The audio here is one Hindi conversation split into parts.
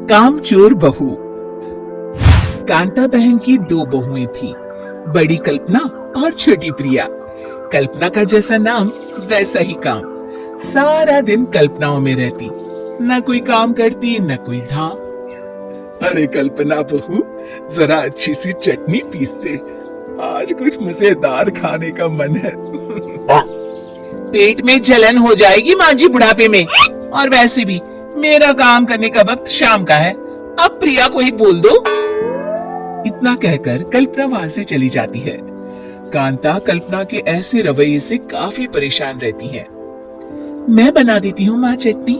कामचोर बहू। कांता बहन की दो बहुएं थी, बड़ी कल्पना और छोटी प्रिया। कल्पना का जैसा नाम वैसा ही काम। सारा दिन कल्पनाओं में रहती, न कोई काम करती न कोई धाम। अरे कल्पना बहू, जरा अच्छी सी चटनी पीस दे, आज कुछ मजेदार खाने का मन है। पेट में जलन हो जाएगी माँ जी बुढ़ापे में, और वैसे भी मेरा काम करने का वक्त शाम का है, अब प्रिया को ही बोल दो। इतना कहकर कल्पना वहां से चली जाती है। कांता कल्पना के ऐसे रवैये से काफी परेशान रहती है। मैं बना देती हूँ माँ चटनी,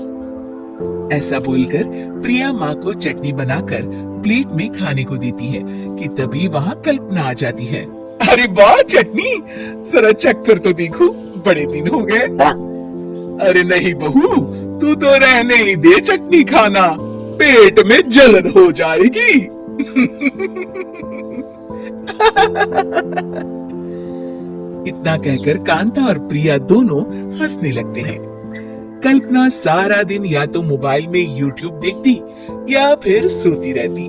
ऐसा बोलकर प्रिया माँ को चटनी बनाकर प्लेट में खाने को देती है कि तभी वहाँ कल्पना आ जाती है। अरे वाह चटनी, जरा चख कर तो देखो, बड़े दिन हो गए। अरे नहीं बहू, तू तो रहने ही दे चटनी खाना, पेट में जलन हो जाएगी। इतना कहकर कांता और प्रिया दोनों हंसने लगते हैं। कल्पना सारा दिन या तो मोबाइल में यूट्यूब देखती या फिर सोती रहती।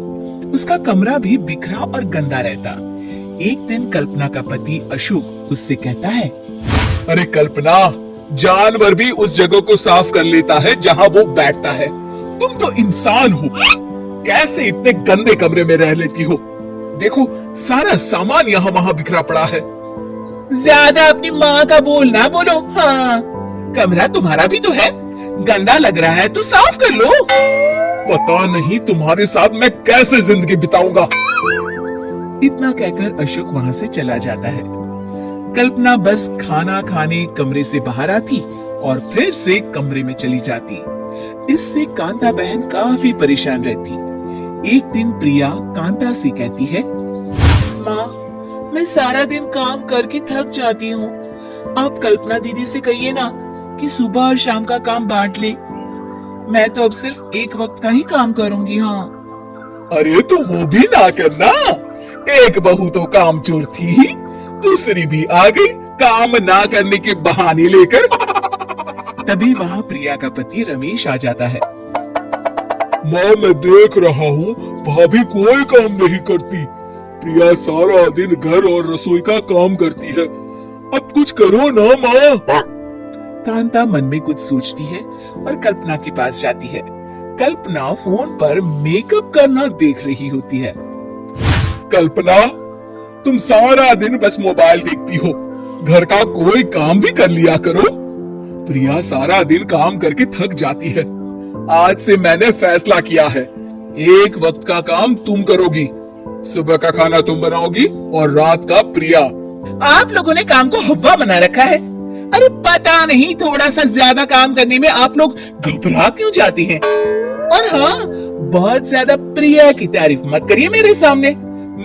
उसका कमरा भी बिखरा और गंदा रहता। एक दिन कल्पना का पति अशोक उससे कहता है, अरे कल्पना, जानवर भी उस जगह को साफ कर लेता है जहाँ वो बैठता है, तुम तो इंसान हो, कैसे इतने गंदे कमरे में रह लेती हो? देखो सारा सामान यहाँ वहाँ बिखरा पड़ा है। ज्यादा अपनी माँ का बोल ना बोलो। हाँ, कमरा तुम्हारा भी तो है, गंदा लग रहा है तो साफ कर लो। पता नहीं तुम्हारे साथ मैं कैसे जिंदगी बिताऊंगा। इतना कहकर अशोक वहाँ से चला जाता है। कल्पना बस खाना खाने कमरे से बाहर आती और फिर से कमरे में चली जाती। इससे कांता बहन काफी परेशान रहती। एक दिन प्रिया कांता से कहती है, माँ, मैं सारा दिन काम करके थक जाती हूँ, आप कल्पना दीदी से कहिए ना कि सुबह और शाम का काम बांट ले, मैं तो अब सिर्फ एक वक्त का ही काम करूंगी। हाँ। अरे तो वो भी ना करना, एक बहू तो कामचोर थी ही, दूसरी भी आ गई काम ना करने के बहाने लेकर। तभी वहाँ प्रिया का पति रमेश आ जाता है। माँ, मैं देख रहा हूँ भाभी कोई काम नहीं करती, प्रिया सारा दिन घर और रसोई का काम करती है, अब कुछ करो ना माँ। कांता मन में कुछ सोचती है और कल्पना के पास जाती है। कल्पना फोन पर मेकअप करना देख रही होती है। कल्पना, तुम सारा दिन बस मोबाइल देखती हो, घर का कोई काम भी कर लिया करो। प्रिया सारा दिन काम करके थक जाती है, आज से मैंने फैसला किया है, एक वक्त का काम तुम करोगी, सुबह का खाना तुम बनाओगी और रात का प्रिया। आप लोगों ने काम को हब्बा बना रखा है। अरे पता नहीं थोड़ा सा ज्यादा काम करने में आप लोग घबरा क्यों जाती हैं? और हाँ, बहुत ज्यादा प्रिया की तारीफ मत करिए मेरे सामने,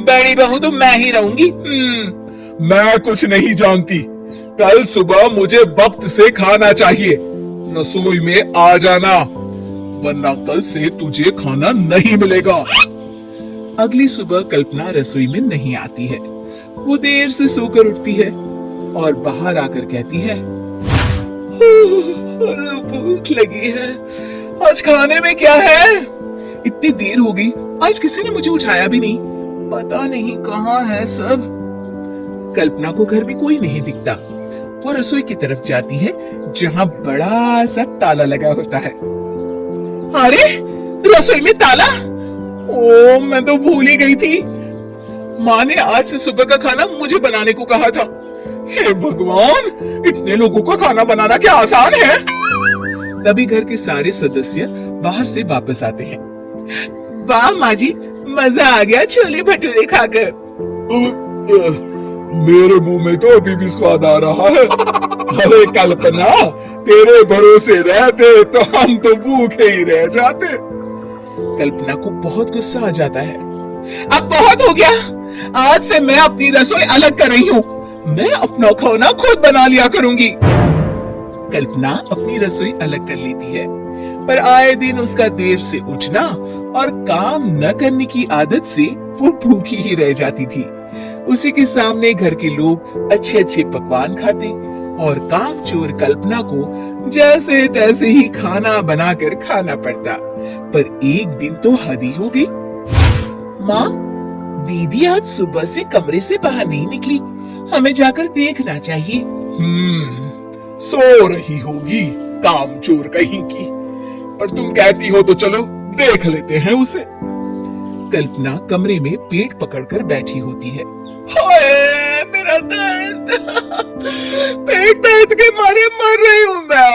बड़ी बहू तो मैं ही रहूंगी। मैं कुछ नहीं जानती, कल सुबह मुझे वक्त से खाना चाहिए, रसोई में आ जाना, वरना कल से तुझे खाना नहीं मिलेगा। अगली सुबह कल्पना रसोई में नहीं आती है। वो देर से सोकर उठती है और बाहर आकर कहती है, भूख लगी है, आज खाने में क्या है? इतनी देर हो गई, आज किसी ने मुझे उठाया भी नहीं, पता नहीं कहाँ है सब। कल्पना को घर में कोई नहीं दिखता। वो रसोई की तरफ जाती है जहाँ बड़ा सा ताला लगा होता है। अरे रसोई में ताला! ओ, मैं तो भूल ही गई थी। माँ ने आज से सुबह का खाना मुझे बनाने को कहा था। हे भगवान, इतने लोगों का खाना बनाना क्या आसान है? तभी घर के सारे सदस्य बाहर से वापस आते हैं। वाह माँ जी, मजा आ गया छोले भटूरे खाकर। मेरे मुंह में तो अभी भी स्वाद आ रहा है। अरे कल्पना, तेरे भरोसे रहते तो हम तो भूखे ही रह जाते। कल्पना को बहुत गुस्सा आ जाता है। अब बहुत हो गया, आज से मैं अपनी रसोई अलग कर रही हूँ, मैं अपना खाना खुद बना लिया करूंगी। कल्पना अपनी रसोई अलग कर लेती है, पर आए दिन उसका देर से उठना और काम न करने की आदत से वो भूखी ही रह जाती थी। उसी के सामने घर के लोग अच्छे अच्छे पकवान खाते और कामचोर कल्पना को जैसे तैसे ही खाना बनाकर खाना पड़ता। पर एक दिन तो हद ही हो गई। माँ, दीदी आज सुबह से कमरे से बाहर नहीं निकली, हमें जाकर देखना चाहिए। सो रही होगी, काम चोर कहीं की। पर तुम कहती हो तो चलो देख लेते हैं उसे। कल्पना कमरे में पेट पकड़कर बैठी होती है। हाय मेरा दर्द, पेट दर्द के मारे मर रही हूं मैं।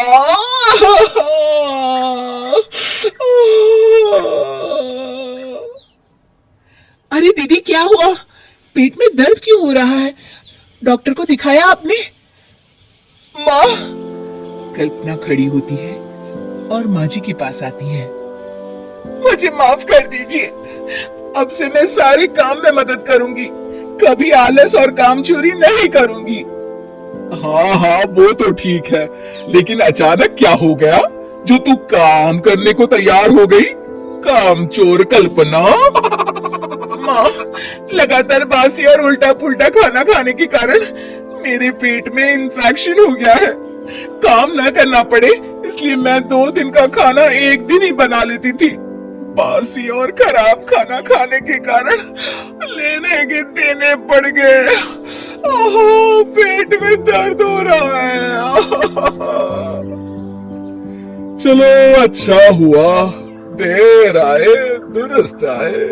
अरे दीदी, क्या हुआ? पेट में दर्द क्यों हो रहा है? डॉक्टर को दिखाया आपने? माँ, कल्पना खड़ी होती है और माँ जी के पास आती है। मुझे माफ कर दीजिए, अब से मैं सारे काम में मदद करूंगी, कभी आलस और काम चोरी नहीं करूंगी। हाँ हाँ, वो तो ठीक है, लेकिन अचानक क्या हो गया जो तू काम करने को तैयार हो गई? काम चोर कल्पना। माँ, लगातार बासी और उल्टा पुल्टा खाना खाने के कारण मेरे पेट में इंफेक्शन हो गया है। काम न करना पड़े इसलिए मैं 2 दिन का खाना एक दिन ही बना लेती थी। बासी और खराब खाना खाने के कारण लेने के देने पड़ गए। ओह, पेट में दर्द हो रहा है। चलो अच्छा हुआ, देर आए दुरुस्त आए।